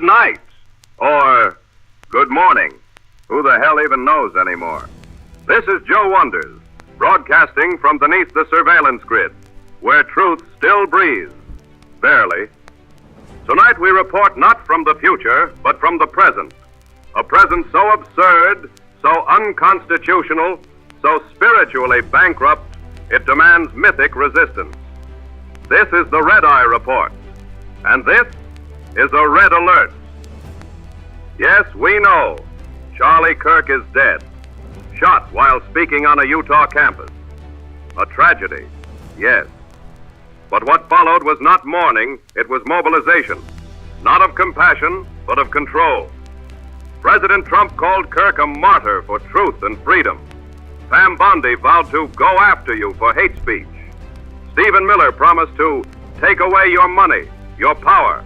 night, or good morning. Who the hell even knows anymore? This is Joe Wonders, broadcasting from beneath the surveillance grid, where truth still breathes, barely. Tonight we report not from the future, but from the present. A present so absurd, so unconstitutional, so spiritually bankrupt, it demands mythic resistance. This is the Red Eye Report, and this is a red alert. Yes, we know Charlie Kirk is dead, shot while speaking on a Utah campus. A tragedy, yes. But what followed was not mourning, it was mobilization. Not of compassion, but of control. President Trump called Kirk a martyr for truth and freedom. Pam Bondi vowed to go after you for hate speech. Stephen Miller promised to take away your money, your power,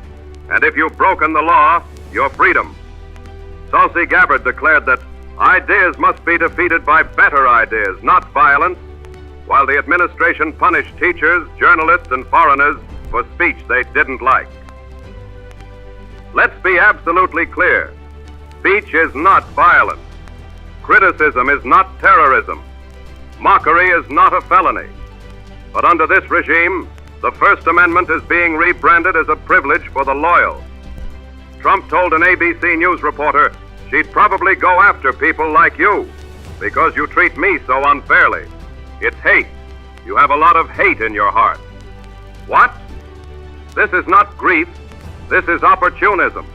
and if you've broken the law, your freedom. Tulsi Gabbard declared that ideas must be defeated by better ideas, not violence, while the administration punished teachers, journalists, and foreigners for speech they didn't like. Let's be absolutely clear. Speech is not violence. Criticism is not terrorism. Mockery is not a felony. But under this regime, the First Amendment is being rebranded as a privilege for the loyal. Trump told an ABC News reporter she'd probably go after people like you because you treat me so unfairly. It's hate. You have a lot of hate in your heart. What? This is not grief. This is opportunism.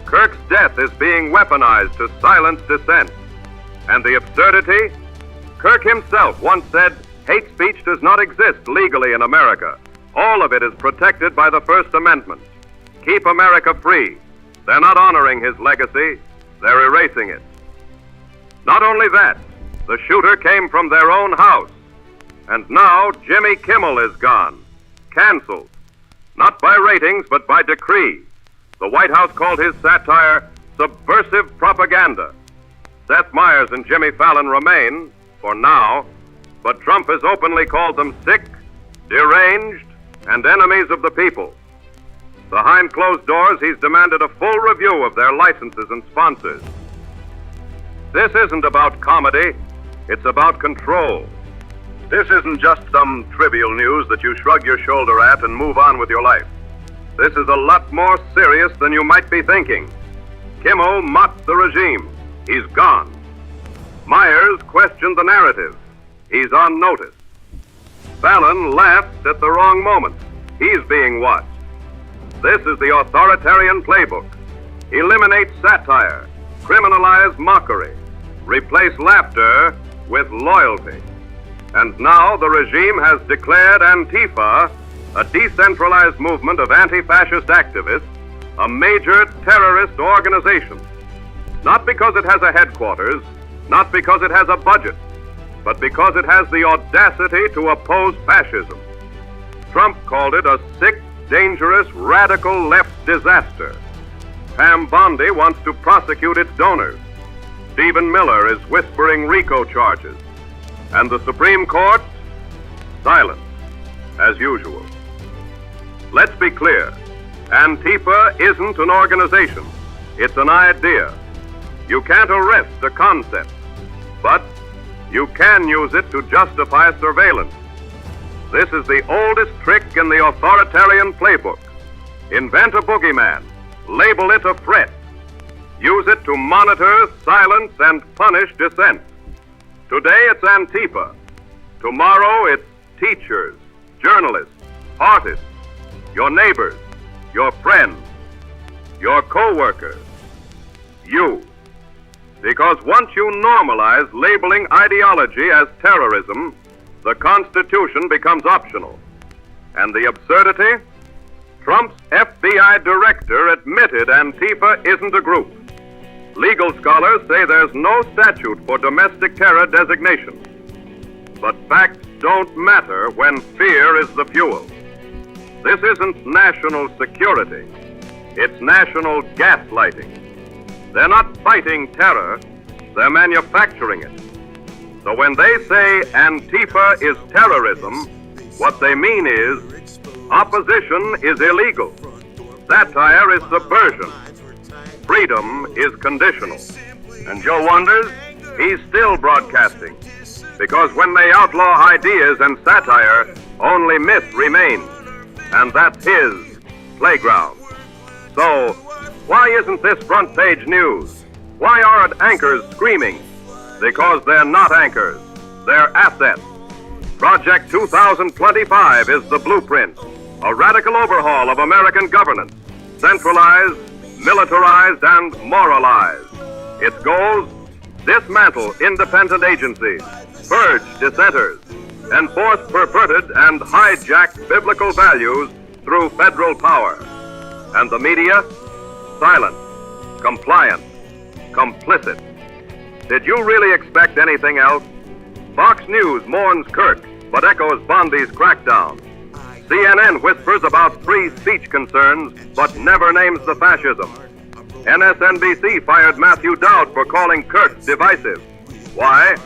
Kirk's death is being weaponized to silence dissent. And the absurdity? Kirk himself once said, hate speech does not exist legally in America. All of it is protected by the First Amendment. Keep America free. They're not honoring his legacy. They're erasing it. Not only that, the shooter came from their own house. And now Jimmy Kimmel is gone. Canceled. Not by ratings, but by decree. The White House called his satire subversive propaganda. Seth Meyers and Jimmy Fallon remain, for now, but Trump has openly called them sick, deranged, and enemies of the people. Behind closed doors, he's demanded a full review of their licenses and sponsors. This isn't about comedy, it's about control. This isn't just some trivial news that you shrug your shoulder at and move on with your life. This is a lot more serious than you might be thinking. Kimmel mocked the regime. He's gone. Myers questioned the narrative. He's on notice. Fallon laughed at the wrong moment. He's being watched. This is the authoritarian playbook. Eliminate satire, criminalize mockery, replace laughter with loyalty. And now the regime has declared Antifa, a decentralized movement of anti-fascist activists, a major terrorist organization. Not because it has a headquarters, not because it has a budget, but because it has the audacity to oppose fascism. Trump called it a sick, dangerous, radical left disaster. Pam Bondi wants to prosecute its donors. Stephen Miller is whispering RICO charges. And the Supreme Court? Silent, as usual. Let's be clear. Antifa isn't an organization. It's an idea. You can't arrest a concept, but you can use it to justify surveillance. This is the oldest trick in the authoritarian playbook. Invent a boogeyman. Label it a threat. Use it to monitor, silence, and punish dissent. Today it's Antifa. Tomorrow it's teachers, journalists, artists, your neighbors, your friends, your co-workers, you. Because once you normalize labeling ideology as terrorism, the Constitution becomes optional. And the absurdity? Trump's FBI director admitted Antifa isn't a group. Legal scholars say there's no statute for domestic terror designation. But facts don't matter when fear is the fuel. This isn't national security. It's national gaslighting. They're not fighting terror, they're manufacturing it. So when they say Antifa is terrorism, what they mean is opposition is illegal. Satire is subversion. freedom is conditional. And Joe wonders, he's still broadcasting. Because when they outlaw ideas and satire, only myth remains. And that's his playground. So, why isn't this front page news? Why aren't anchors screaming? Because they're not anchors. They're assets. Project 2025 is the blueprint. A radical overhaul of American governance. Centralized, militarized, and moralized. Its goals: dismantle independent agencies, purge dissenters, enforce perverted and hijacked biblical values through federal power. And the media? Silent, compliant, complicit. Did you really expect anything else? Fox News mourns Kirk, but echoes Bondi's crackdown. CNN whispers about free speech concerns, but never names the fascism. MSNBC fired Matthew Dowd for calling Kirk divisive. Why?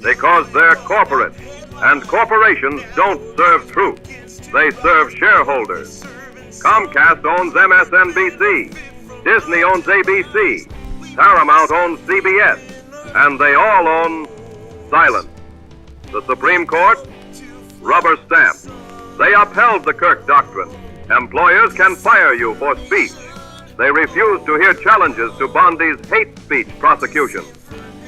Because they're corporate, and corporations don't serve truth. They serve shareholders. Comcast owns MSNBC. Disney owns ABC. Paramount owns CBS. And they all own silence. The Supreme Court? Rubber stamp. They upheld the Kirk doctrine. Employers can fire you for speech. They refused to hear challenges to Bondi's hate speech prosecution.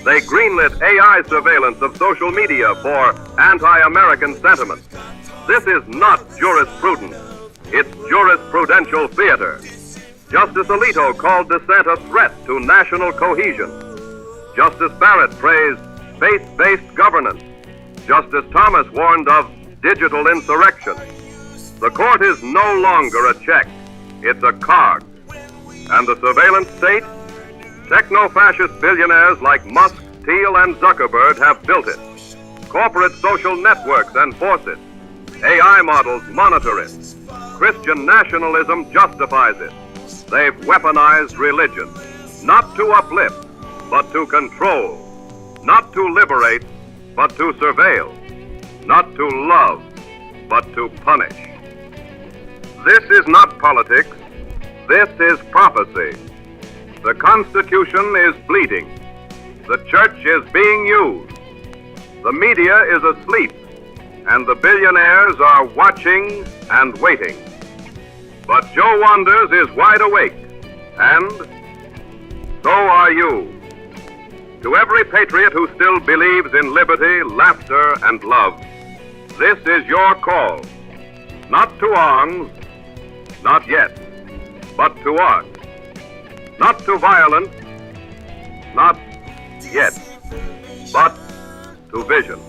They greenlit AI surveillance of social media for anti-American sentiment. This is not jurisprudence. It's jurisprudential theater. Justice Alito called dissent a threat to national cohesion. Justice Barrett praised faith-based governance. Justice Thomas warned of digital insurrection. The court is no longer a check. It's a cog. And the surveillance state? Techno-fascist billionaires like Musk, Thiel, and Zuckerberg have built it. Corporate social networks enforce it. AI models monitor it. Christian nationalism justifies it. They've weaponized religion, not to uplift, but to control. Not to liberate, but to surveil. Not to love, but to punish. This is not politics. This is prophecy. The Constitution is bleeding. The church is being used. The media is asleep, and the billionaires are watching and waiting. But Joe Wonders is wide awake, and so are you. To every patriot who still believes in liberty, laughter, and love, this is your call. Not to arms, not yet, but to art. Not to violence, not yet, but to vision.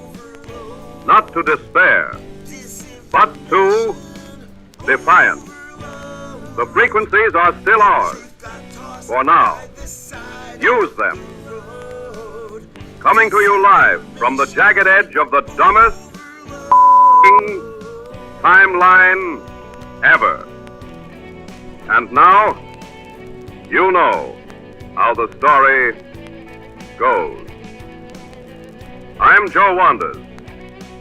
Not to despair, but to defiance. The frequencies are still ours, for now. Use them. Coming to you live from the jagged edge of the dumbest timeline ever. And now, you know how the story goes. I'm Joe Wonders,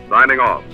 signing off.